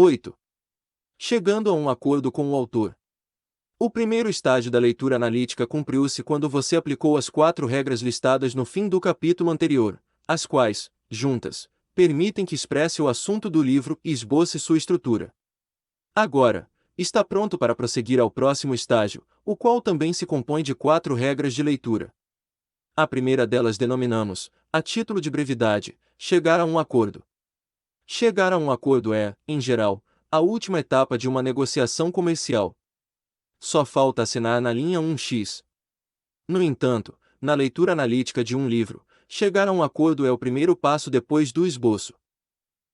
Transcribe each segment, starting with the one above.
8. Chegando a um acordo com o autor. O primeiro estágio da leitura analítica cumpriu-se quando você aplicou as 4 regras listadas no fim do capítulo anterior, as quais, juntas, permitem que expresse o assunto do livro e esboce sua estrutura. Agora, está pronto para prosseguir ao próximo estágio, o qual também se compõe de 4 regras de leitura. A primeira delas denominamos, a título de brevidade, chegar a um acordo. Chegar a um acordo é, em geral, a última etapa de uma negociação comercial. Só falta assinar na linha 1x. No entanto, na leitura analítica de um livro, chegar a um acordo é o primeiro passo depois do esboço.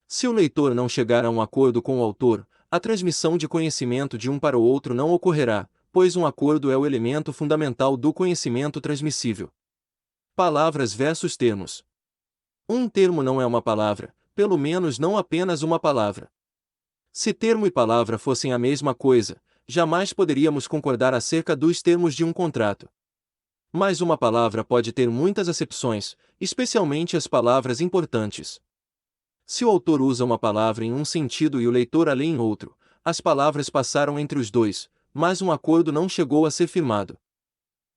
Se o leitor não chegar a um acordo com o autor, a transmissão de conhecimento de um para o outro não ocorrerá, pois um acordo é o elemento fundamental do conhecimento transmissível. Palavras versus termos. Um termo não é uma palavra, pelo menos não apenas uma palavra. Se termo e palavra fossem a mesma coisa, jamais poderíamos concordar acerca dos termos de um contrato. Mas uma palavra pode ter muitas acepções, especialmente as palavras importantes. Se o autor usa uma palavra em um sentido e o leitor a lê em outro, as palavras passaram entre os dois, mas um acordo não chegou a ser firmado.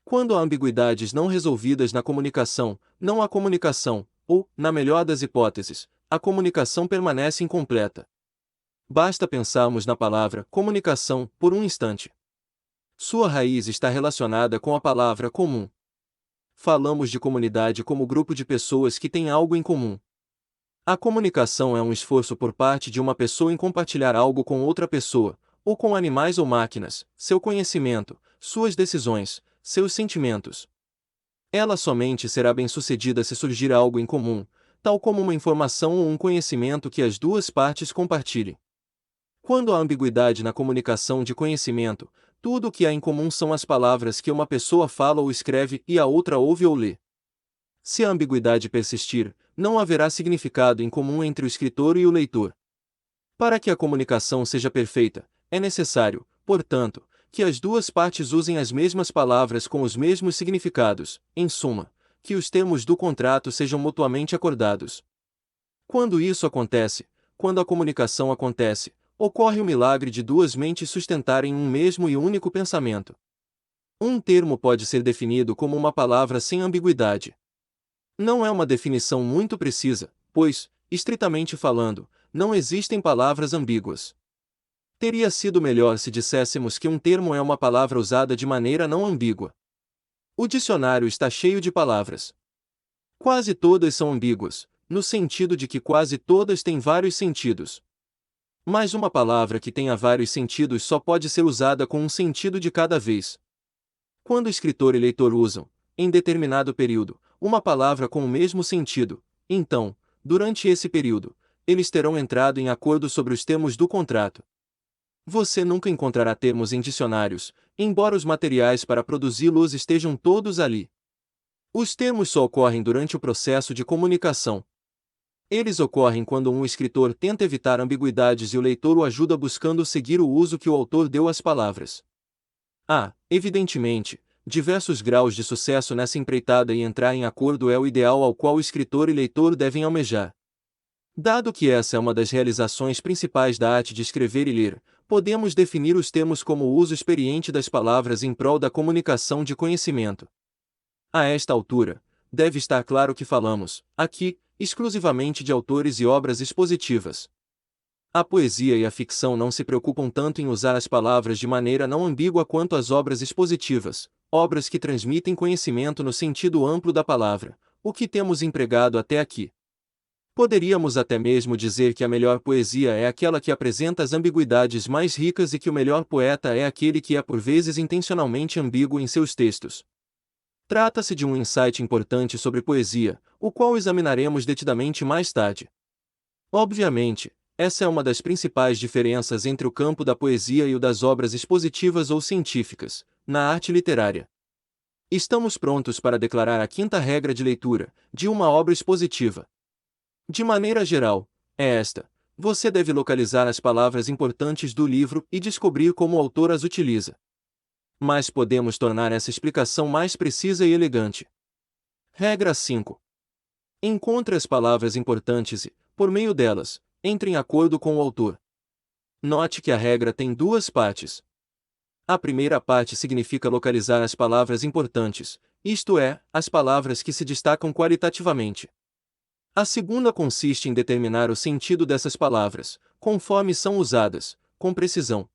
Quando há ambiguidades não resolvidas na comunicação, não há comunicação, ou, na melhor das hipóteses, a comunicação permanece incompleta. Basta pensarmos na palavra comunicação por um instante. Sua raiz está relacionada com a palavra comum. Falamos de comunidade como grupo de pessoas que têm algo em comum. A comunicação é um esforço por parte de uma pessoa em compartilhar algo com outra pessoa, ou com animais ou máquinas, seu conhecimento, suas decisões, seus sentimentos. Ela somente será bem-sucedida se surgir algo em comum, tal como uma informação ou um conhecimento que as duas partes compartilhem. Quando há ambiguidade na comunicação de conhecimento, tudo o que há em comum são as palavras que uma pessoa fala ou escreve e a outra ouve ou lê. Se a ambiguidade persistir, não haverá significado em comum entre o escritor e o leitor. Para que a comunicação seja perfeita, é necessário, portanto, que as duas partes usem as mesmas palavras com os mesmos significados, em suma, que os termos do contrato sejam mutuamente acordados. Quando isso acontece, quando a comunicação acontece, ocorre o milagre de duas mentes sustentarem um mesmo e único pensamento. Um termo pode ser definido como uma palavra sem ambiguidade. Não é uma definição muito precisa, pois, estritamente falando, não existem palavras ambíguas. Teria sido melhor se disséssemos que um termo é uma palavra usada de maneira não ambígua. O dicionário está cheio de palavras. Quase todas são ambíguas, no sentido de que quase todas têm vários sentidos. Mas uma palavra que tenha vários sentidos só pode ser usada com um sentido de cada vez. Quando escritor e leitor usam, em determinado período, uma palavra com o mesmo sentido, então, durante esse período, eles terão entrado em acordo sobre os termos do contrato. Você nunca encontrará termos em dicionários, embora os materiais para produzi-los estejam todos ali. Os termos só ocorrem durante o processo de comunicação. Eles ocorrem quando um escritor tenta evitar ambiguidades e o leitor o ajuda buscando seguir o uso que o autor deu às palavras. Há, evidentemente, diversos graus de sucesso nessa empreitada e entrar em acordo é o ideal ao qual o escritor e leitor devem almejar. Dado que essa é uma das realizações principais da arte de escrever e ler, podemos definir os termos como o uso experiente das palavras em prol da comunicação de conhecimento. A esta altura, deve estar claro que falamos, aqui, exclusivamente de autores e obras expositivas. A poesia e a ficção não se preocupam tanto em usar as palavras de maneira não ambígua quanto as obras expositivas, obras que transmitem conhecimento no sentido amplo da palavra, o que temos empregado até aqui. Poderíamos até mesmo dizer que a melhor poesia é aquela que apresenta as ambiguidades mais ricas e que o melhor poeta é aquele que é por vezes intencionalmente ambíguo em seus textos. Trata-se de um insight importante sobre poesia, o qual examinaremos detidamente mais tarde. Obviamente, essa é uma das principais diferenças entre o campo da poesia e o das obras expositivas ou científicas, na arte literária. Estamos prontos para declarar a quinta regra de leitura, de uma obra expositiva. De maneira geral, é esta: você deve localizar as palavras importantes do livro e descobrir como o autor as utiliza. Mas podemos tornar essa explicação mais precisa e elegante. Regra 5. Encontre as palavras importantes e, por meio delas, entre em acordo com o autor. Note que a regra tem duas partes. A primeira parte significa localizar as palavras importantes, isto é, as palavras que se destacam qualitativamente. A segunda consiste em determinar o sentido dessas palavras, conforme são usadas, com precisão.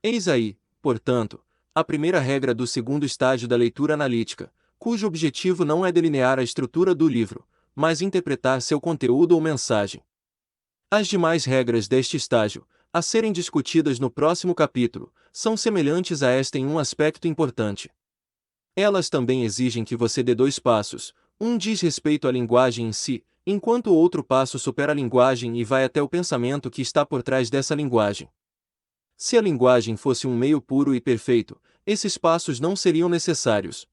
Eis aí, portanto, a primeira regra do segundo estágio da leitura analítica, cujo objetivo não é delinear a estrutura do livro, mas interpretar seu conteúdo ou mensagem. As demais regras deste estágio, a serem discutidas no próximo capítulo, são semelhantes a esta em um aspecto importante. Elas também exigem que você dê dois passos, um diz respeito à linguagem em si, enquanto o outro passo supera a linguagem e vai até o pensamento que está por trás dessa linguagem. Se a linguagem fosse um meio puro e perfeito, esses passos não seriam necessários.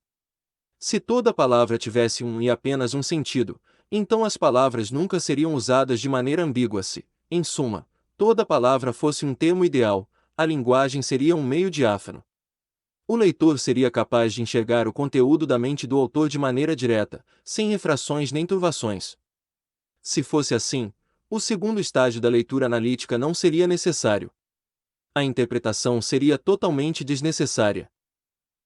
Se toda palavra tivesse um e apenas um sentido, então as palavras nunca seriam usadas de maneira ambígua se, em suma, toda palavra fosse um termo ideal, a linguagem seria um meio diáfano. O leitor seria capaz de enxergar o conteúdo da mente do autor de maneira direta, sem refrações nem turvações. Se fosse assim, o segundo estágio da leitura analítica não seria necessário. A interpretação seria totalmente desnecessária.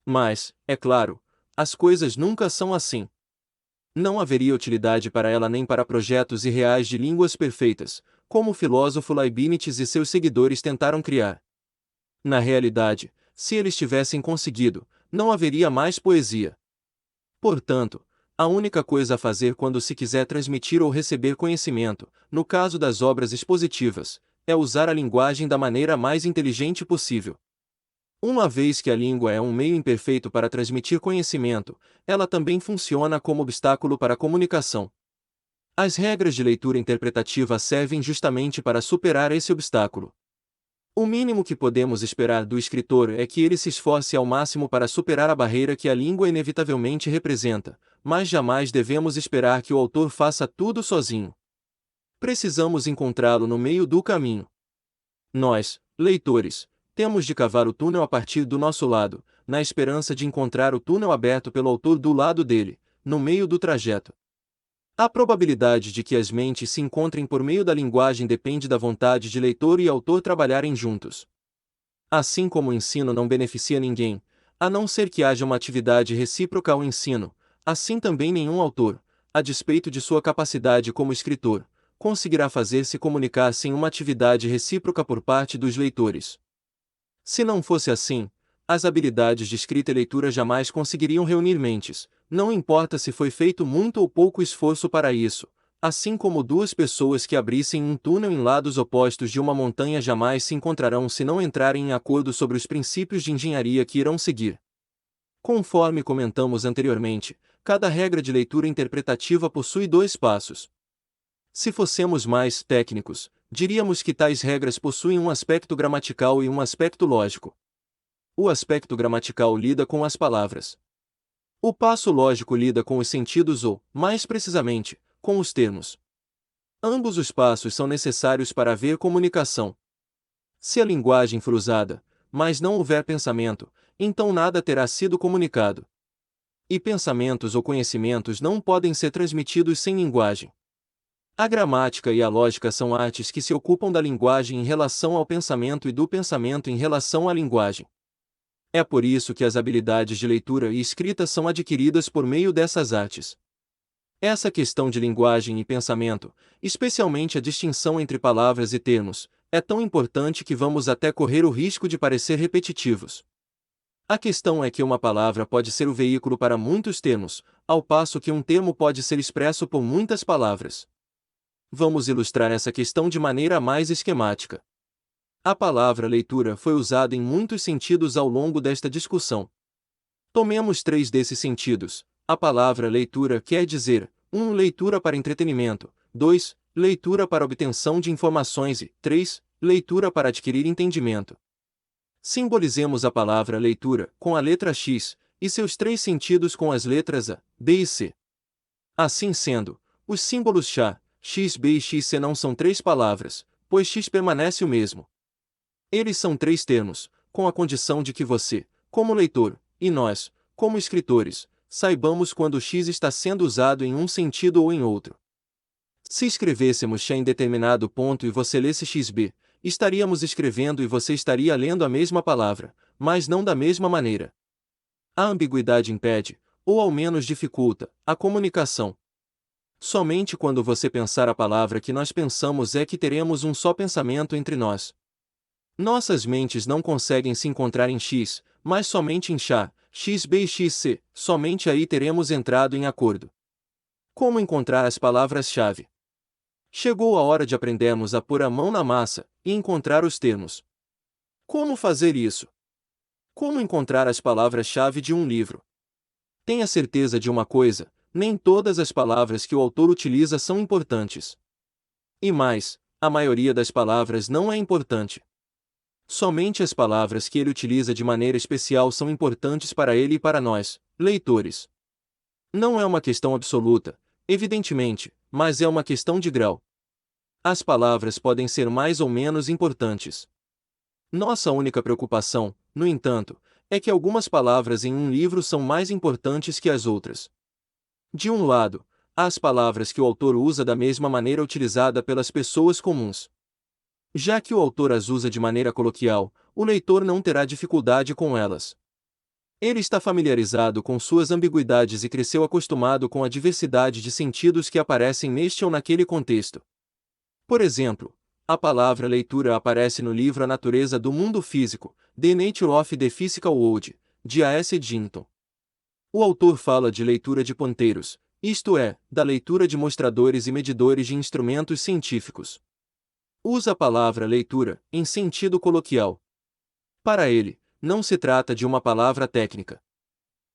Mas, é claro, as coisas nunca são assim. Não haveria utilidade para ela nem para projetos irreais de línguas perfeitas, como o filósofo Leibniz e seus seguidores tentaram criar. Na realidade, se eles tivessem conseguido, não haveria mais poesia. Portanto, a única coisa a fazer quando se quiser transmitir ou receber conhecimento, no caso das obras expositivas, é usar a linguagem da maneira mais inteligente possível. Uma vez que a língua é um meio imperfeito para transmitir conhecimento, ela também funciona como obstáculo para a comunicação. As regras de leitura interpretativa servem justamente para superar esse obstáculo. O mínimo que podemos esperar do escritor é que ele se esforce ao máximo para superar a barreira que a língua inevitavelmente representa, mas jamais devemos esperar que o autor faça tudo sozinho. Precisamos encontrá-lo no meio do caminho. Nós, leitores, temos de cavar o túnel a partir do nosso lado, na esperança de encontrar o túnel aberto pelo autor do lado dele, no meio do trajeto. A probabilidade de que as mentes se encontrem por meio da linguagem depende da vontade de leitor e autor trabalharem juntos. Assim como o ensino não beneficia ninguém, a não ser que haja uma atividade recíproca ao ensino, assim também nenhum autor, a despeito de sua capacidade como escritor, conseguirá fazer-se comunicar sem uma atividade recíproca por parte dos leitores. Se não fosse assim, as habilidades de escrita e leitura jamais conseguiriam reunir mentes, não importa se foi feito muito ou pouco esforço para isso, assim como duas pessoas que abrissem um túnel em lados opostos de uma montanha jamais se encontrarão se não entrarem em acordo sobre os princípios de engenharia que irão seguir. Conforme comentamos anteriormente, cada regra de leitura interpretativa possui dois passos. Se fossemos mais técnicos, diríamos que tais regras possuem um aspecto gramatical e um aspecto lógico. O aspecto gramatical lida com as palavras. O passo lógico lida com os sentidos ou, mais precisamente, com os termos. Ambos os passos são necessários para haver comunicação. Se a linguagem for usada, mas não houver pensamento, então nada terá sido comunicado. E pensamentos ou conhecimentos não podem ser transmitidos sem linguagem. A gramática e a lógica são artes que se ocupam da linguagem em relação ao pensamento e do pensamento em relação à linguagem. É por isso que as habilidades de leitura e escrita são adquiridas por meio dessas artes. Essa questão de linguagem e pensamento, especialmente a distinção entre palavras e termos, é tão importante que vamos até correr o risco de parecer repetitivos. A questão é que uma palavra pode ser o veículo para muitos termos, ao passo que um termo pode ser expresso por muitas palavras. Vamos ilustrar essa questão de maneira mais esquemática. A palavra leitura foi usada em muitos sentidos ao longo desta discussão. Tomemos 3 desses sentidos. A palavra leitura quer dizer 1. Leitura para entretenimento, 2. Leitura para obtenção de informações e 3. Leitura para adquirir entendimento. Simbolizemos a palavra leitura com a letra X e seus 3 sentidos com as letras A, B e C. Assim sendo, os símbolos chá, X, B e XC não são 3 palavras, pois X permanece o mesmo. Eles são 3 termos, com a condição de que você, como leitor, e nós, como escritores, saibamos quando o X está sendo usado em um sentido ou em outro. Se escrevêssemos chá em determinado ponto e você lesse XB, estaríamos escrevendo e você estaria lendo a mesma palavra, mas não da mesma maneira. A ambiguidade impede, ou ao menos dificulta, a comunicação. Somente quando você pensar a palavra que nós pensamos é que teremos um só pensamento entre nós. Nossas mentes não conseguem se encontrar em X, mas somente em X, X, B e XC, somente aí teremos entrado em acordo. Como encontrar as palavras-chave? Chegou a hora de aprendermos a pôr a mão na massa e encontrar os termos. Como fazer isso? Como encontrar as palavras-chave de um livro? Tenha certeza de uma coisa: nem todas as palavras que o autor utiliza são importantes. E mais, a maioria das palavras não é importante. Somente as palavras que ele utiliza de maneira especial são importantes para ele e para nós, leitores. Não é uma questão absoluta, evidentemente, mas é uma questão de grau. As palavras podem ser mais ou menos importantes. Nossa única preocupação, no entanto, é que algumas palavras em um livro são mais importantes que as outras. De um lado, há as palavras que o autor usa da mesma maneira utilizada pelas pessoas comuns. Já que o autor as usa de maneira coloquial, o leitor não terá dificuldade com elas. Ele está familiarizado com suas ambiguidades e cresceu acostumado com a diversidade de sentidos que aparecem neste ou naquele contexto. Por exemplo, a palavra leitura aparece no livro A Natureza do Mundo Físico, The Nature of the Physical World, de A.S. Eddington. O autor fala de leitura de ponteiros, isto é, da leitura de mostradores e medidores de instrumentos científicos. Usa a palavra leitura, em sentido coloquial. Para ele, não se trata de uma palavra técnica.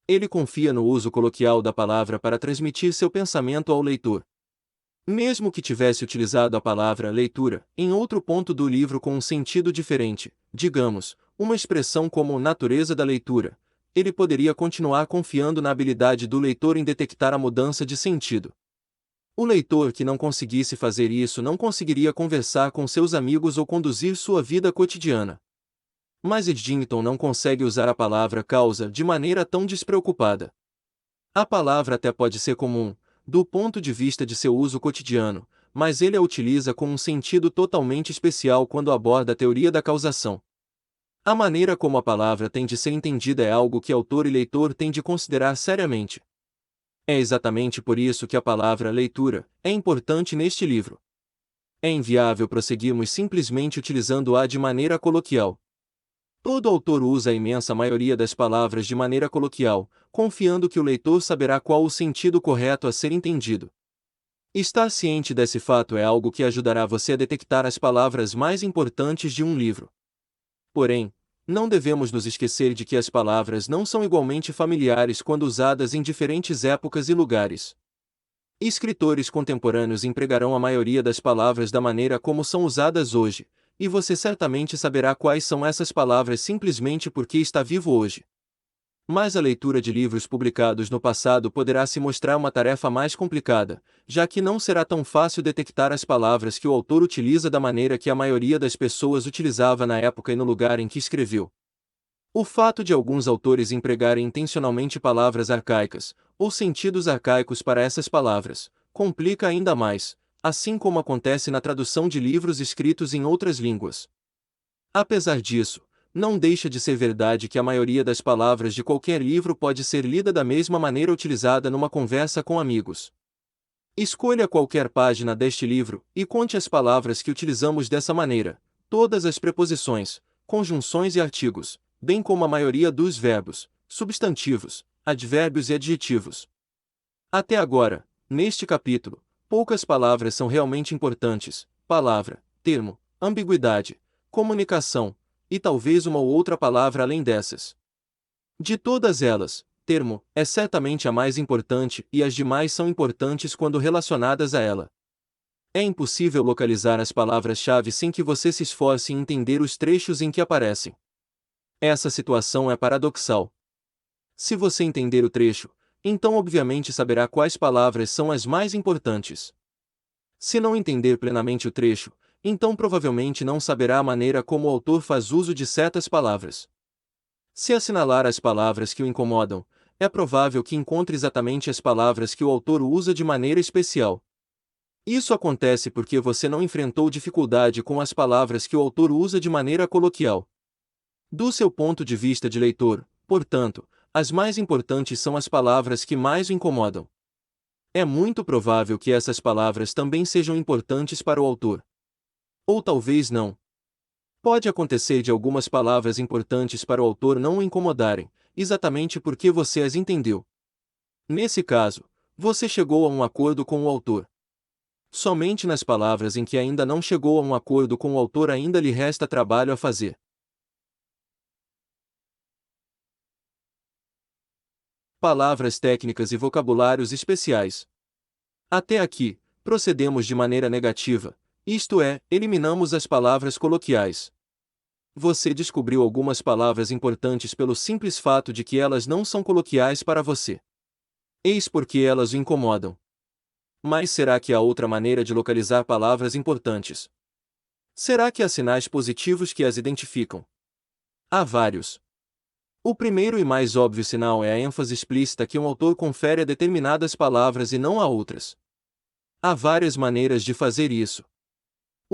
Ele confia no uso coloquial da palavra para transmitir seu pensamento ao leitor. Mesmo que tivesse utilizado a palavra leitura em outro ponto do livro com um sentido diferente, digamos, uma expressão como natureza da leitura, ele poderia continuar confiando na habilidade do leitor em detectar a mudança de sentido. O leitor que não conseguisse fazer isso não conseguiria conversar com seus amigos ou conduzir sua vida cotidiana. Mas Eddington não consegue usar a palavra causa de maneira tão despreocupada. A palavra até pode ser comum, do ponto de vista de seu uso cotidiano, mas ele a utiliza com um sentido totalmente especial quando aborda a teoria da causação. A maneira como a palavra tem de ser entendida é algo que autor e leitor têm de considerar seriamente. É exatamente por isso que a palavra leitura é importante neste livro. É inviável prosseguirmos simplesmente utilizando-a de maneira coloquial. Todo autor usa a imensa maioria das palavras de maneira coloquial, confiando que o leitor saberá qual o sentido correto a ser entendido. Estar ciente desse fato é algo que ajudará você a detectar as palavras mais importantes de um livro. Porém, não devemos nos esquecer de que as palavras não são igualmente familiares quando usadas em diferentes épocas e lugares. Escritores contemporâneos empregarão a maioria das palavras da maneira como são usadas hoje, e você certamente saberá quais são essas palavras simplesmente porque está vivo hoje. Mas a leitura de livros publicados no passado poderá se mostrar uma tarefa mais complicada, já que não será tão fácil detectar as palavras que o autor utiliza da maneira que a maioria das pessoas utilizava na época e no lugar em que escreveu. O fato de alguns autores empregarem intencionalmente palavras arcaicas, ou sentidos arcaicos para essas palavras, complica ainda mais, assim como acontece na tradução de livros escritos em outras línguas. Apesar disso, não deixa de ser verdade que a maioria das palavras de qualquer livro pode ser lida da mesma maneira utilizada numa conversa com amigos. Escolha qualquer página deste livro e conte as palavras que utilizamos dessa maneira, todas as preposições, conjunções e artigos, bem como a maioria dos verbos, substantivos, advérbios e adjetivos. Até agora, neste capítulo, poucas palavras são realmente importantes: palavra, termo, ambiguidade, comunicação, e talvez uma ou outra palavra além dessas. De todas elas, termo é certamente a mais importante e as demais são importantes quando relacionadas a ela. É impossível localizar as palavras-chave sem que você se esforce em entender os trechos em que aparecem. Essa situação é paradoxal. Se você entender o trecho, então obviamente saberá quais palavras são as mais importantes. Se não entender plenamente o trecho, então provavelmente não saberá a maneira como o autor faz uso de certas palavras. Se assinalar as palavras que o incomodam, é provável que encontre exatamente as palavras que o autor usa de maneira especial. Isso acontece porque você não enfrentou dificuldade com as palavras que o autor usa de maneira coloquial. Do seu ponto de vista de leitor, portanto, as mais importantes são as palavras que mais o incomodam. É muito provável que essas palavras também sejam importantes para o autor. Ou talvez não. Pode acontecer de algumas palavras importantes para o autor não o incomodarem, exatamente porque você as entendeu. Nesse caso, você chegou a um acordo com o autor. Somente nas palavras em que ainda não chegou a um acordo com o autor ainda lhe resta trabalho a fazer. Palavras técnicas e vocabulários especiais. Até aqui, procedemos de maneira negativa, isto é, eliminamos as palavras coloquiais. Você descobriu algumas palavras importantes pelo simples fato de que elas não são coloquiais para você. Eis porque elas o incomodam. Mas será que há outra maneira de localizar palavras importantes? Será que há sinais positivos que as identificam? Há vários. O primeiro e mais óbvio sinal é a ênfase explícita que um autor confere a determinadas palavras e não a outras. Há várias maneiras de fazer isso.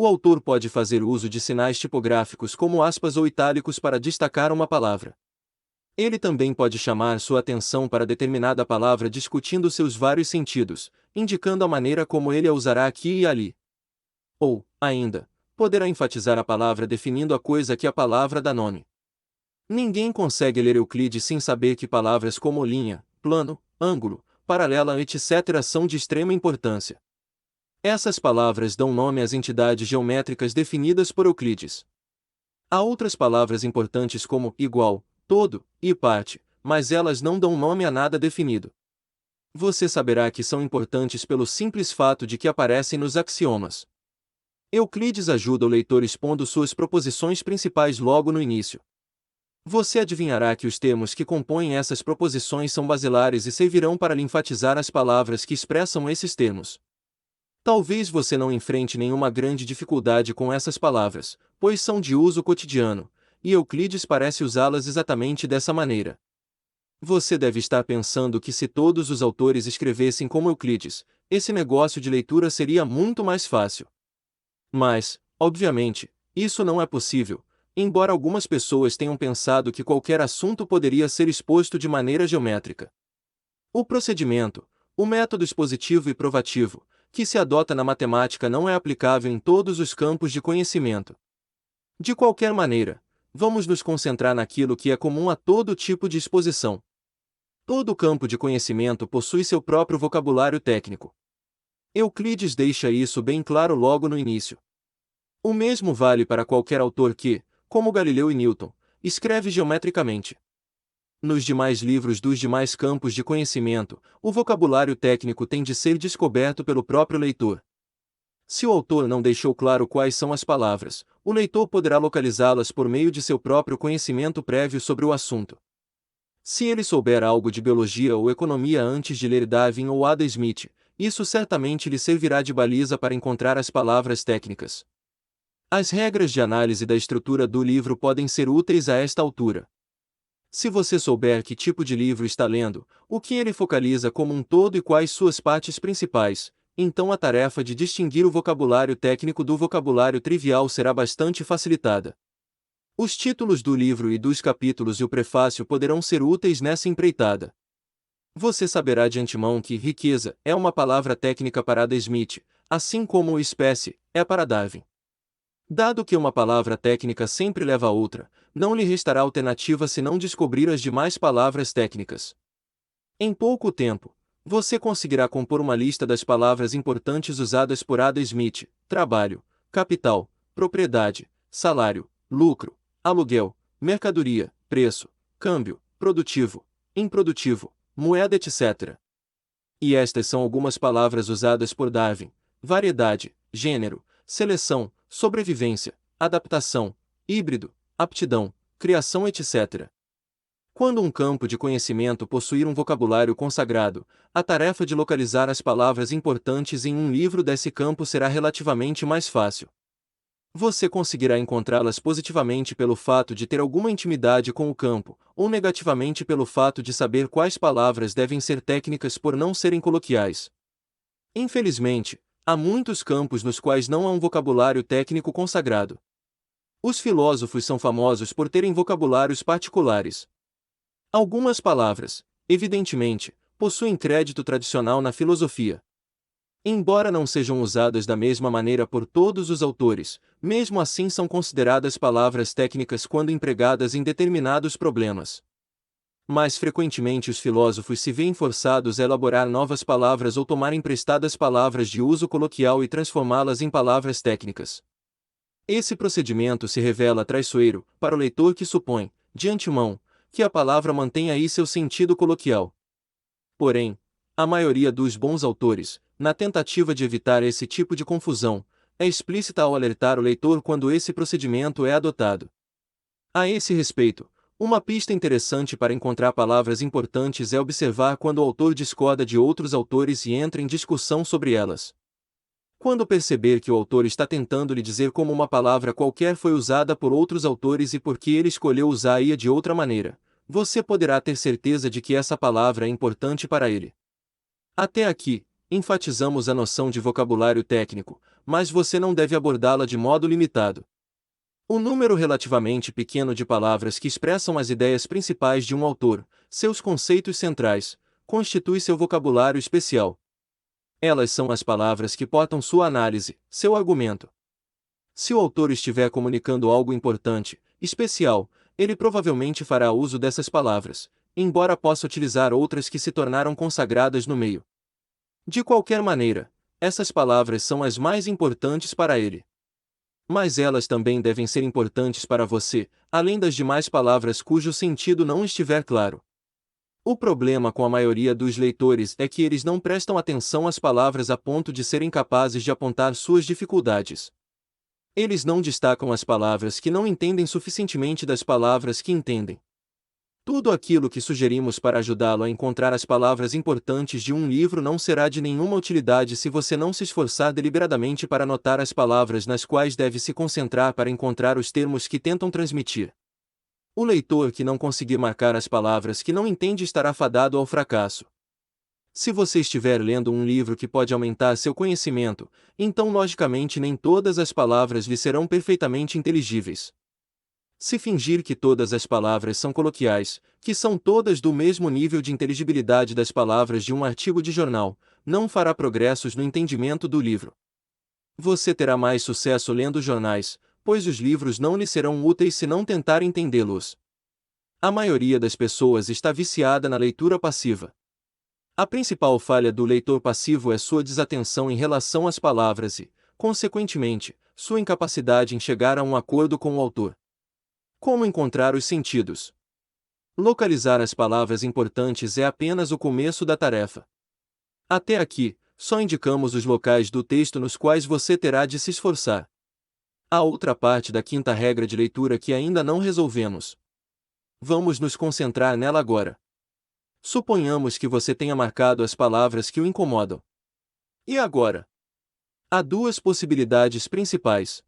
O autor pode fazer uso de sinais tipográficos como aspas ou itálicos para destacar uma palavra. Ele também pode chamar sua atenção para determinada palavra discutindo seus vários sentidos, indicando a maneira como ele a usará aqui e ali. Ou, ainda, poderá enfatizar a palavra definindo a coisa que a palavra dá nome. Ninguém consegue ler Euclides sem saber que palavras como linha, plano, ângulo, paralela, etc. são de extrema importância. Essas palavras dão nome às entidades geométricas definidas por Euclides. Há outras palavras importantes como igual, todo e parte, mas elas não dão nome a nada definido. Você saberá que são importantes pelo simples fato de que aparecem nos axiomas. Euclides ajuda o leitor expondo suas proposições principais logo no início. Você adivinhará que os termos que compõem essas proposições são basilares e servirão para lhe enfatizar as palavras que expressam esses termos. Talvez você não enfrente nenhuma grande dificuldade com essas palavras, pois são de uso cotidiano, e Euclides parece usá-las exatamente dessa maneira. Você deve estar pensando que se todos os autores escrevessem como Euclides, esse negócio de leitura seria muito mais fácil. Mas, obviamente, isso não é possível, embora algumas pessoas tenham pensado que qualquer assunto poderia ser exposto de maneira geométrica. O procedimento, o método expositivo e provativo, que se adota na matemática não é aplicável em todos os campos de conhecimento. De qualquer maneira, vamos nos concentrar naquilo que é comum a todo tipo de exposição. Todo campo de conhecimento possui seu próprio vocabulário técnico. Euclides deixa isso bem claro logo no início. O mesmo vale para qualquer autor que, como Galileu e Newton, escreve geometricamente. Nos demais livros dos demais campos de conhecimento, o vocabulário técnico tem de ser descoberto pelo próprio leitor. Se o autor não deixou claro quais são as palavras, o leitor poderá localizá-las por meio de seu próprio conhecimento prévio sobre o assunto. Se ele souber algo de biologia ou economia antes de ler Darwin ou Adam Smith, isso certamente lhe servirá de baliza para encontrar as palavras técnicas. As regras de análise da estrutura do livro podem ser úteis a esta altura. Se você souber que tipo de livro está lendo, o que ele focaliza como um todo e quais suas partes principais, então a tarefa de distinguir o vocabulário técnico do vocabulário trivial será bastante facilitada. Os títulos do livro e dos capítulos e o prefácio poderão ser úteis nessa empreitada. Você saberá de antemão que riqueza é uma palavra técnica para Adam Smith, assim como espécie é para Darwin. Dado que uma palavra técnica sempre leva a outra, não lhe restará alternativa senão descobrir as demais palavras técnicas. Em pouco tempo, você conseguirá compor uma lista das palavras importantes usadas por Adam Smith: trabalho, capital, propriedade, salário, lucro, aluguel, mercadoria, preço, câmbio, produtivo, improdutivo, moeda, etc. E estas são algumas palavras usadas por Darwin: variedade, gênero, seleção, sobrevivência, adaptação, híbrido, aptidão, criação, etc. Quando um campo de conhecimento possuir um vocabulário consagrado, a tarefa de localizar as palavras importantes em um livro desse campo será relativamente mais fácil. Você conseguirá encontrá-las positivamente pelo fato de ter alguma intimidade com o campo, ou negativamente pelo fato de saber quais palavras devem ser técnicas por não serem coloquiais. Infelizmente, Há muitos campos nos quais não há um vocabulário técnico consagrado. Os filósofos são famosos por terem vocabulários particulares. Algumas palavras, evidentemente, possuem crédito tradicional na filosofia. Embora não sejam usadas da mesma maneira por todos os autores, mesmo assim são consideradas palavras técnicas quando empregadas em determinados problemas. Mais frequentemente os filósofos se veem forçados a elaborar novas palavras ou tomar emprestadas palavras de uso coloquial e transformá-las em palavras técnicas. Esse procedimento se revela traiçoeiro para o leitor que supõe, de antemão, que a palavra mantém aí seu sentido coloquial. Porém, a maioria dos bons autores, na tentativa de evitar esse tipo de confusão, é explícita ao alertar o leitor quando esse procedimento é adotado. A esse respeito, uma pista interessante para encontrar palavras importantes é observar quando o autor discorda de outros autores e entra em discussão sobre elas. Quando perceber que o autor está tentando lhe dizer como uma palavra qualquer foi usada por outros autores e por que ele escolheu usar-a de outra maneira, você poderá ter certeza de que essa palavra é importante para ele. Até aqui, enfatizamos a noção de vocabulário técnico, mas você não deve abordá-la de modo limitado. O número relativamente pequeno de palavras que expressam as ideias principais de um autor, seus conceitos centrais, constitui seu vocabulário especial. Elas são as palavras que portam sua análise, seu argumento. Se o autor estiver comunicando algo importante, especial, ele provavelmente fará uso dessas palavras, embora possa utilizar outras que se tornaram consagradas no meio. De qualquer maneira, essas palavras são as mais importantes para ele. Mas elas também devem ser importantes para você, além das demais palavras cujo sentido não estiver claro. O problema com a maioria dos leitores é que eles não prestam atenção às palavras a ponto de serem capazes de apontar suas dificuldades. Eles não destacam as palavras que não entendem suficientemente das palavras que entendem. Tudo aquilo que sugerimos para ajudá-lo a encontrar as palavras importantes de um livro não será de nenhuma utilidade se você não se esforçar deliberadamente para anotar as palavras nas quais deve se concentrar para encontrar os termos que tentam transmitir. O leitor que não conseguir marcar as palavras que não entende estará fadado ao fracasso. Se você estiver lendo um livro que pode aumentar seu conhecimento, então logicamente nem todas as palavras lhe serão perfeitamente inteligíveis. Se fingir que todas as palavras são coloquiais, que são todas do mesmo nível de inteligibilidade das palavras de um artigo de jornal, não fará progressos no entendimento do livro. Você terá mais sucesso lendo jornais, pois os livros não lhe serão úteis se não tentar entendê-los. A maioria das pessoas está viciada na leitura passiva. A principal falha do leitor passivo é sua desatenção em relação às palavras e, consequentemente, sua incapacidade em chegar a um acordo com o autor. Como encontrar os sentidos? Localizar as palavras importantes é apenas o começo da tarefa. Até aqui, só indicamos os locais do texto nos quais você terá de se esforçar. Há outra parte da quinta regra de leitura que ainda não resolvemos. Vamos nos concentrar nela agora. Suponhamos que você tenha marcado as palavras que o incomodam. E agora? Há duas possibilidades principais.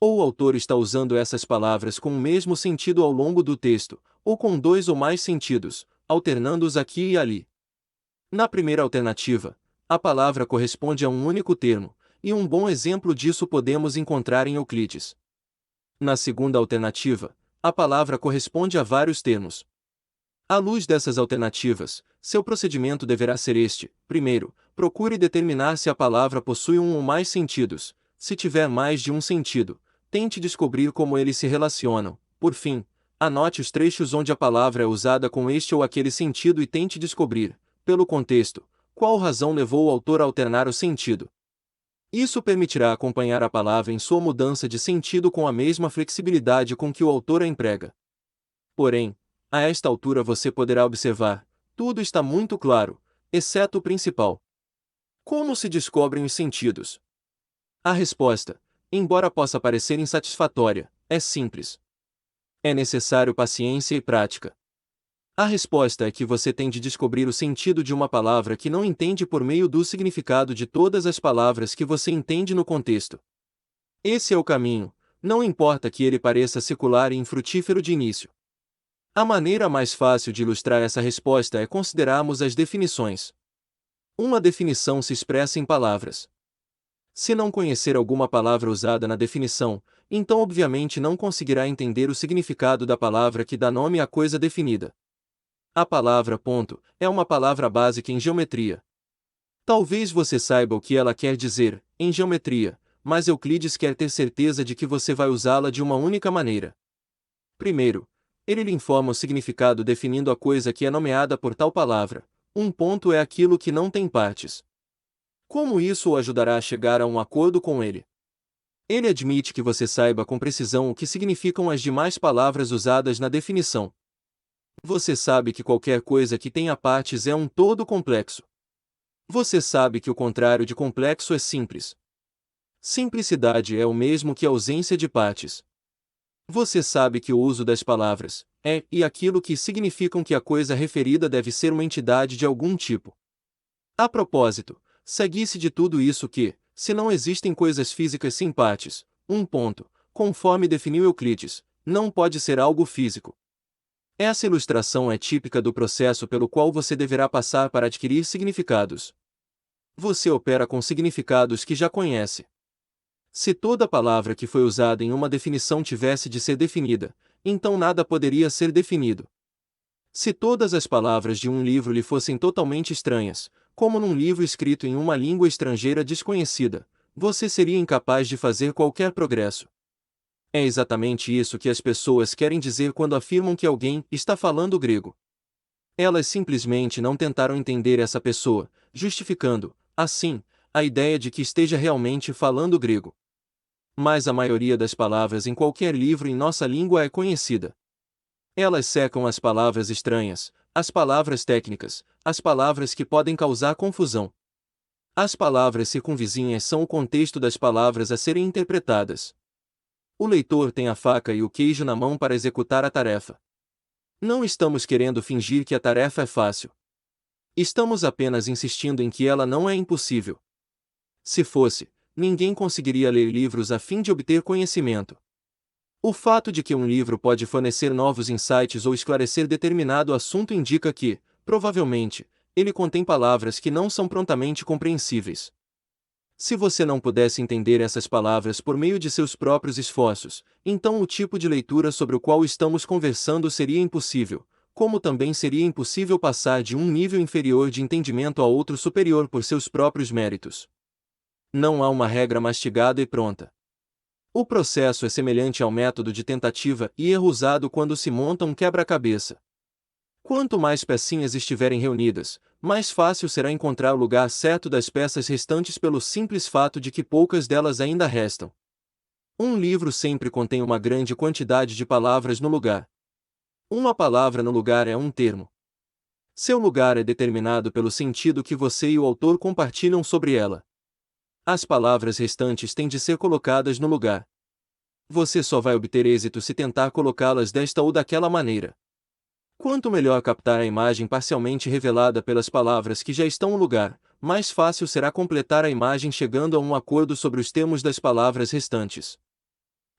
Ou o autor está usando essas palavras com o mesmo sentido ao longo do texto, ou com dois ou mais sentidos, alternando-os aqui e ali. Na primeira alternativa, a palavra corresponde a um único termo, e um bom exemplo disso podemos encontrar em Euclides. Na segunda alternativa, a palavra corresponde a vários termos. À luz dessas alternativas, seu procedimento deverá ser este: primeiro, procure determinar se a palavra possui um ou mais sentidos. Se tiver mais de um sentido, tente descobrir como eles se relacionam. Por fim, anote os trechos onde a palavra é usada com este ou aquele sentido e tente descobrir, pelo contexto, qual razão levou o autor a alternar o sentido. Isso permitirá acompanhar a palavra em sua mudança de sentido com a mesma flexibilidade com que o autor a emprega. Porém, a esta altura você poderá observar, tudo está muito claro, exceto o principal. Como se descobrem os sentidos? A resposta, embora possa parecer insatisfatória, é simples. É necessário paciência e prática. A resposta é que você tem de descobrir o sentido de uma palavra que não entende por meio do significado de todas as palavras que você entende no contexto. Esse é o caminho, não importa que ele pareça secular e infrutífero de início. A maneira mais fácil de ilustrar essa resposta é considerarmos as definições. Uma definição se expressa em palavras. Se não conhecer alguma palavra usada na definição, então obviamente não conseguirá entender o significado da palavra que dá nome à coisa definida. A palavra ponto é uma palavra básica em geometria. Talvez você saiba o que ela quer dizer, em geometria, mas Euclides quer ter certeza de que você vai usá-la de uma única maneira. Primeiro, ele lhe informa o significado definindo a coisa que é nomeada por tal palavra. Um ponto é aquilo que não tem partes. Como isso o ajudará a chegar a um acordo com ele? Ele admite que você saiba com precisão o que significam as demais palavras usadas na definição. Você sabe que qualquer coisa que tenha partes é um todo complexo. Você sabe que o contrário de complexo é simples. Simplicidade é o mesmo que ausência de partes. Você sabe que o uso das palavras é e aquilo que significam que a coisa referida deve ser uma entidade de algum tipo. A propósito, segue-se de tudo isso que, se não existem coisas físicas sem partes, um ponto, conforme definiu Euclides, não pode ser algo físico. Essa ilustração é típica do processo pelo qual você deverá passar para adquirir significados. Você opera com significados que já conhece. Se toda palavra que foi usada em uma definição tivesse de ser definida, então nada poderia ser definido. Se todas as palavras de um livro lhe fossem totalmente estranhas, como num livro escrito em uma língua estrangeira desconhecida, você seria incapaz de fazer qualquer progresso. É exatamente isso que as pessoas querem dizer quando afirmam que alguém está falando grego. Elas simplesmente não tentaram entender essa pessoa, justificando, assim, a ideia de que esteja realmente falando grego. Mas a maioria das palavras em qualquer livro em nossa língua é conhecida. Elas secam as palavras estranhas, as palavras técnicas, as palavras que podem causar confusão. As palavras circunvizinhas são o contexto das palavras a serem interpretadas. O leitor tem a faca e o queijo na mão para executar a tarefa. Não estamos querendo fingir que a tarefa é fácil. Estamos apenas insistindo em que ela não é impossível. Se fosse, ninguém conseguiria ler livros a fim de obter conhecimento. O fato de que um livro pode fornecer novos insights ou esclarecer determinado assunto indica que, provavelmente, ele contém palavras que não são prontamente compreensíveis. Se você não pudesse entender essas palavras por meio de seus próprios esforços, então o tipo de leitura sobre o qual estamos conversando seria impossível, como também seria impossível passar de um nível inferior de entendimento a outro superior por seus próprios méritos. Não há uma regra mastigada e pronta. O processo é semelhante ao método de tentativa e erro usado quando se monta um quebra-cabeça. Quanto mais pecinhas estiverem reunidas, mais fácil será encontrar o lugar certo das peças restantes pelo simples fato de que poucas delas ainda restam. Um livro sempre contém uma grande quantidade de palavras no lugar. Uma palavra no lugar é um termo. Seu lugar é determinado pelo sentido que você e o autor compartilham sobre ela. As palavras restantes têm de ser colocadas no lugar. Você só vai obter êxito se tentar colocá-las desta ou daquela maneira. Quanto melhor captar a imagem parcialmente revelada pelas palavras que já estão no lugar, mais fácil será completar a imagem chegando a um acordo sobre os termos das palavras restantes.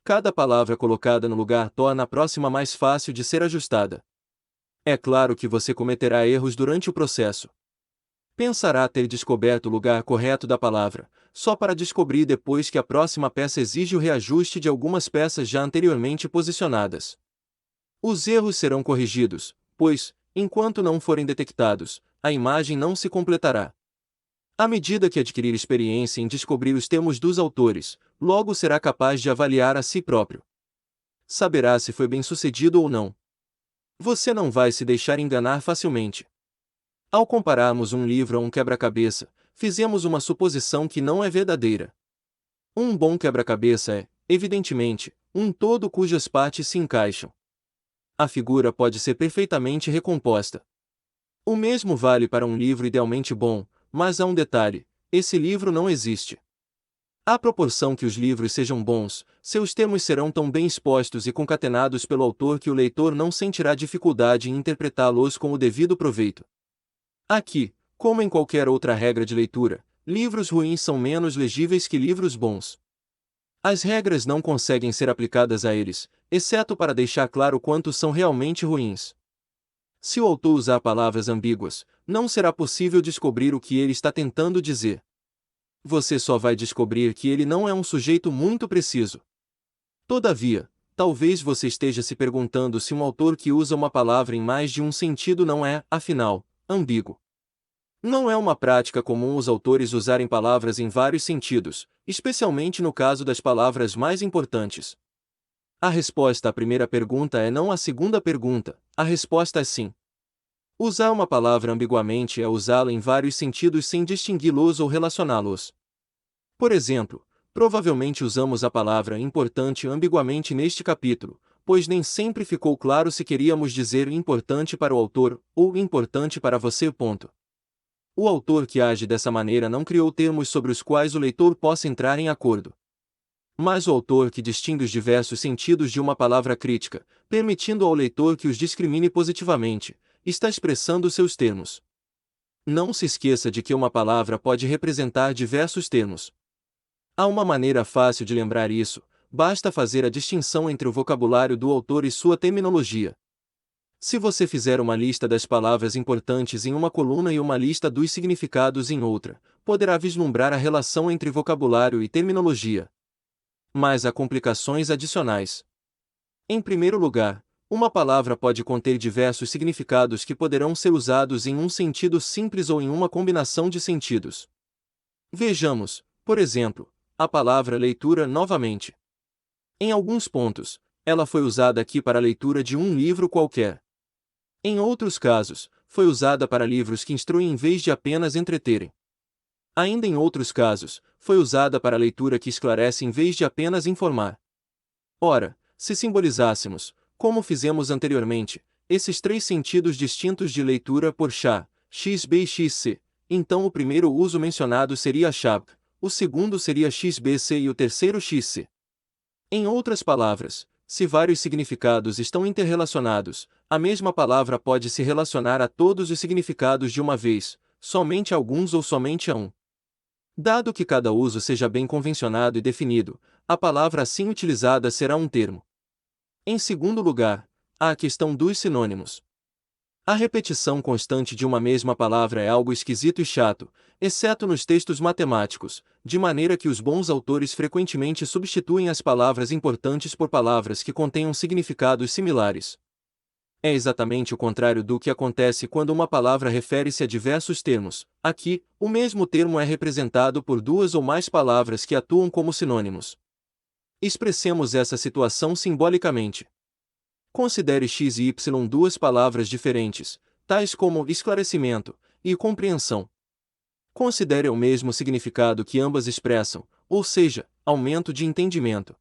Cada palavra colocada no lugar torna a próxima mais fácil de ser ajustada. É claro que você cometerá erros durante o processo. Pensará ter descoberto o lugar correto da palavra, só para descobrir depois que a próxima peça exige o reajuste de algumas peças já anteriormente posicionadas. Os erros serão corrigidos, pois, enquanto não forem detectados, a imagem não se completará. À medida que adquirir experiência em descobrir os termos dos autores, logo será capaz de avaliar a si próprio. Saberá se foi bem-sucedido ou não. Você não vai se deixar enganar facilmente. Ao compararmos um livro a um quebra-cabeça, fizemos uma suposição que não é verdadeira. Um bom quebra-cabeça é, evidentemente, um todo cujas partes se encaixam. A figura pode ser perfeitamente recomposta. O mesmo vale para um livro idealmente bom, mas há um detalhe: esse livro não existe. À proporção que os livros sejam bons, seus termos serão tão bem expostos e concatenados pelo autor que o leitor não sentirá dificuldade em interpretá-los com o devido proveito. Aqui, como em qualquer outra regra de leitura, livros ruins são menos legíveis que livros bons. As regras não conseguem ser aplicadas a eles, exceto para deixar claro quanto são realmente ruins. Se o autor usar palavras ambíguas, não será possível descobrir o que ele está tentando dizer. Você só vai descobrir que ele não é um sujeito muito preciso. Todavia, talvez você esteja se perguntando se um autor que usa uma palavra em mais de um sentido não é, afinal, ambíguo. Não é uma prática comum os autores usarem palavras em vários sentidos, especialmente no caso das palavras mais importantes. A resposta à primeira pergunta é não. A segunda pergunta, a resposta é sim. Usar uma palavra ambiguamente é usá-la em vários sentidos sem distingui-los ou relacioná-los. Por exemplo, provavelmente usamos a palavra importante ambiguamente neste capítulo, pois nem sempre ficou claro se queríamos dizer importante para o autor ou importante para você. O autor que age dessa maneira não criou termos sobre os quais o leitor possa entrar em acordo. Mas o autor que distingue os diversos sentidos de uma palavra crítica, permitindo ao leitor que os discrimine positivamente, está expressando seus termos. Não se esqueça de que uma palavra pode representar diversos termos. Há uma maneira fácil de lembrar isso, basta fazer a distinção entre o vocabulário do autor e sua terminologia. Se você fizer uma lista das palavras importantes em uma coluna e uma lista dos significados em outra, poderá vislumbrar a relação entre vocabulário e terminologia. Mas há complicações adicionais. Em primeiro lugar, uma palavra pode conter diversos significados que poderão ser usados em um sentido simples ou em uma combinação de sentidos. Vejamos, por exemplo, a palavra leitura novamente. Em alguns pontos, ela foi usada aqui para a leitura de um livro qualquer. Em outros casos, foi usada para livros que instruem em vez de apenas entreterem. Ainda em outros casos, foi usada para leitura que esclarece em vez de apenas informar. Ora, se simbolizássemos, como fizemos anteriormente, esses três sentidos distintos de leitura por chá, xb e xc, então o primeiro uso mencionado seria chab, o segundo seria xbc e o terceiro xc. Em outras palavras, se vários significados estão interrelacionados, a mesma palavra pode se relacionar a todos os significados de uma vez, somente a alguns ou somente a um. Dado que cada uso seja bem convencionado e definido, a palavra assim utilizada será um termo. Em segundo lugar, há a questão dos sinônimos. A repetição constante de uma mesma palavra é algo esquisito e chato, exceto nos textos matemáticos, de maneira que os bons autores frequentemente substituem as palavras importantes por palavras que contenham significados similares. É exatamente o contrário do que acontece quando uma palavra refere-se a diversos termos. Aqui, o mesmo termo é representado por duas ou mais palavras que atuam como sinônimos. Expressemos essa situação simbolicamente. Considere x e y duas palavras diferentes, tais como esclarecimento e compreensão. Considere o mesmo significado que ambas expressam, ou seja, aumento de entendimento.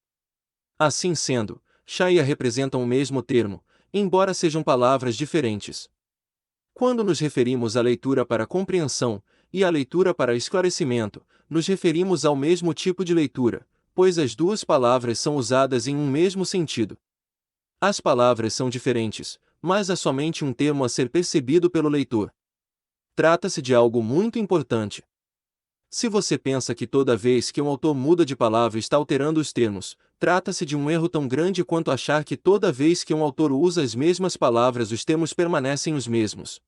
Assim sendo, chá e a representam o mesmo termo, embora sejam palavras diferentes. Quando nos referimos à leitura para compreensão e à leitura para esclarecimento, nos referimos ao mesmo tipo de leitura, pois as duas palavras são usadas em um mesmo sentido. As palavras são diferentes, mas há somente um termo a ser percebido pelo leitor. Trata-se de algo muito importante. Se você pensa que toda vez que um autor muda de palavra está alterando os termos, trata-se de um erro tão grande quanto achar que toda vez que um autor usa as mesmas palavras os termos permanecem os mesmos.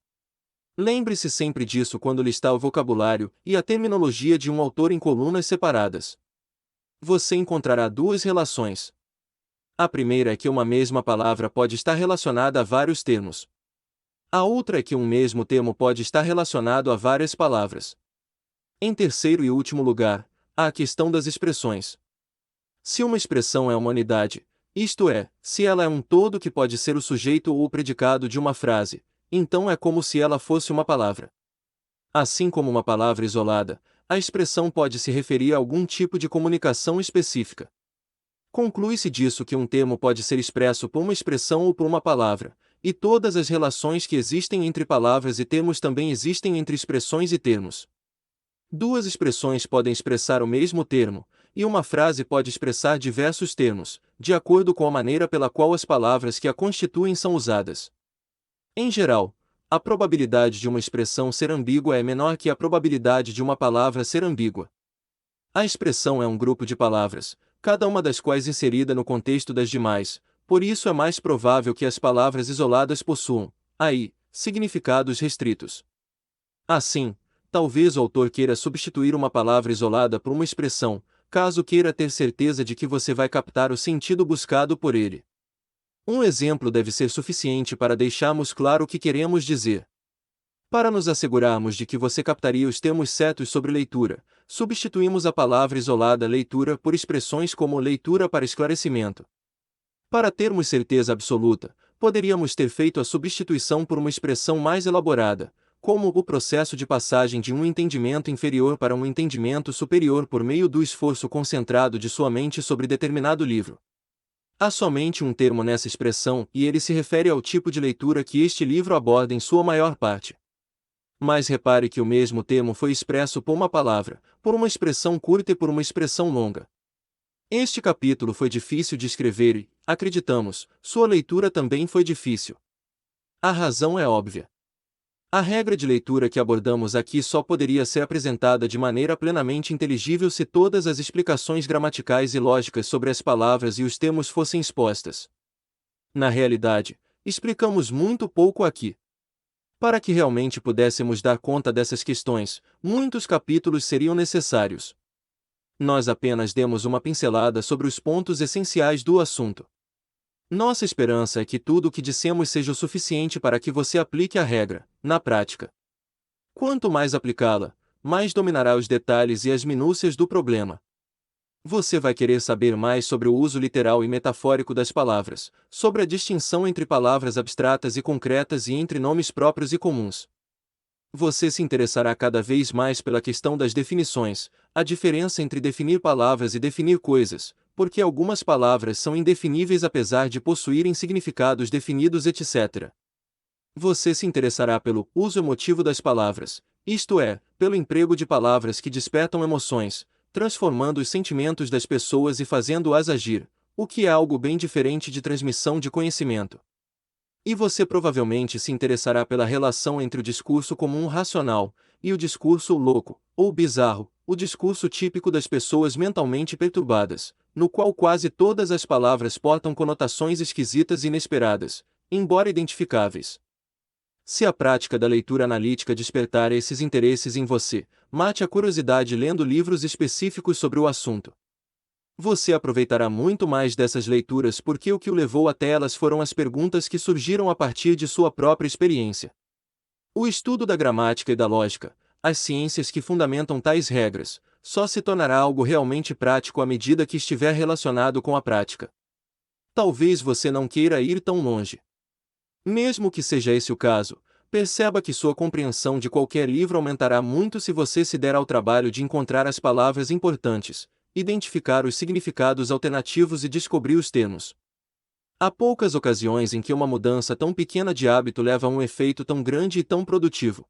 Lembre-se sempre disso quando listar o vocabulário e a terminologia de um autor em colunas separadas. Você encontrará duas relações. A primeira é que uma mesma palavra pode estar relacionada a vários termos. A outra é que um mesmo termo pode estar relacionado a várias palavras. Em terceiro e último lugar, há a questão das expressões. Se uma expressão é uma unidade, isto é, se ela é um todo que pode ser o sujeito ou o predicado de uma frase, então é como se ela fosse uma palavra. Assim como uma palavra isolada, a expressão pode se referir a algum tipo de comunicação específica. Conclui-se disso que um termo pode ser expresso por uma expressão ou por uma palavra, e todas as relações que existem entre palavras e termos também existem entre expressões e termos. Duas expressões podem expressar o mesmo termo, e uma frase pode expressar diversos termos, de acordo com a maneira pela qual as palavras que a constituem são usadas. Em geral, a probabilidade de uma expressão ser ambígua é menor que a probabilidade de uma palavra ser ambígua. A expressão é um grupo de palavras, cada uma das quais inserida no contexto das demais, por isso é mais provável que as palavras isoladas possuam, aí, significados restritos. Assim, Talvez o autor queira substituir uma palavra isolada por uma expressão, caso queira ter certeza de que você vai captar o sentido buscado por ele. Um exemplo deve ser suficiente para deixarmos claro o que queremos dizer. Para nos assegurarmos de que você captaria os termos certos sobre leitura, substituímos a palavra isolada leitura por expressões como leitura para esclarecimento. Para termos certeza absoluta, poderíamos ter feito a substituição por uma expressão mais elaborada, como o processo de passagem de um entendimento inferior para um entendimento superior por meio do esforço concentrado de sua mente sobre determinado livro. Há somente um termo nessa expressão e ele se refere ao tipo de leitura que este livro aborda em sua maior parte. Mas repare que o mesmo termo foi expresso por uma palavra, por uma expressão curta e por uma expressão longa. Este capítulo foi difícil de escrever e, acreditamos, sua leitura também foi difícil. A razão é óbvia. A regra de leitura que abordamos aqui só poderia ser apresentada de maneira plenamente inteligível se todas as explicações gramaticais e lógicas sobre as palavras e os termos fossem expostas. Na realidade, explicamos muito pouco aqui. Para que realmente pudéssemos dar conta dessas questões, muitos capítulos seriam necessários. Nós apenas demos uma pincelada sobre os pontos essenciais do assunto. Nossa esperança é que tudo o que dissemos seja o suficiente para que você aplique a regra, na prática. Quanto mais aplicá-la, mais dominará os detalhes e as minúcias do problema. Você vai querer saber mais sobre o uso literal e metafórico das palavras, sobre a distinção entre palavras abstratas e concretas e entre nomes próprios e comuns. Você se interessará cada vez mais pela questão das definições, a diferença entre definir palavras e definir coisas, porque algumas palavras são indefiníveis apesar de possuírem significados definidos, etc. Você se interessará pelo uso emotivo das palavras, isto é, pelo emprego de palavras que despertam emoções, transformando os sentimentos das pessoas e fazendo-as agir, o que é algo bem diferente de transmissão de conhecimento. E você provavelmente se interessará pela relação entre o discurso comum racional e o discurso louco, ou bizarro, o discurso típico das pessoas mentalmente perturbadas, no qual quase todas as palavras portam conotações esquisitas e inesperadas, embora identificáveis. Se a prática da leitura analítica despertar esses interesses em você, mate a curiosidade lendo livros específicos sobre o assunto. Você aproveitará muito mais dessas leituras porque o que o levou até elas foram as perguntas que surgiram a partir de sua própria experiência. O estudo da gramática e da lógica, as ciências que fundamentam tais regras, só se tornará algo realmente prático à medida que estiver relacionado com a prática. Talvez você não queira ir tão longe. Mesmo que seja esse o caso, perceba que sua compreensão de qualquer livro aumentará muito se você se der ao trabalho de encontrar as palavras importantes, identificar os significados alternativos e descobrir os termos. Há poucas ocasiões em que uma mudança tão pequena de hábito leva a um efeito tão grande e tão produtivo.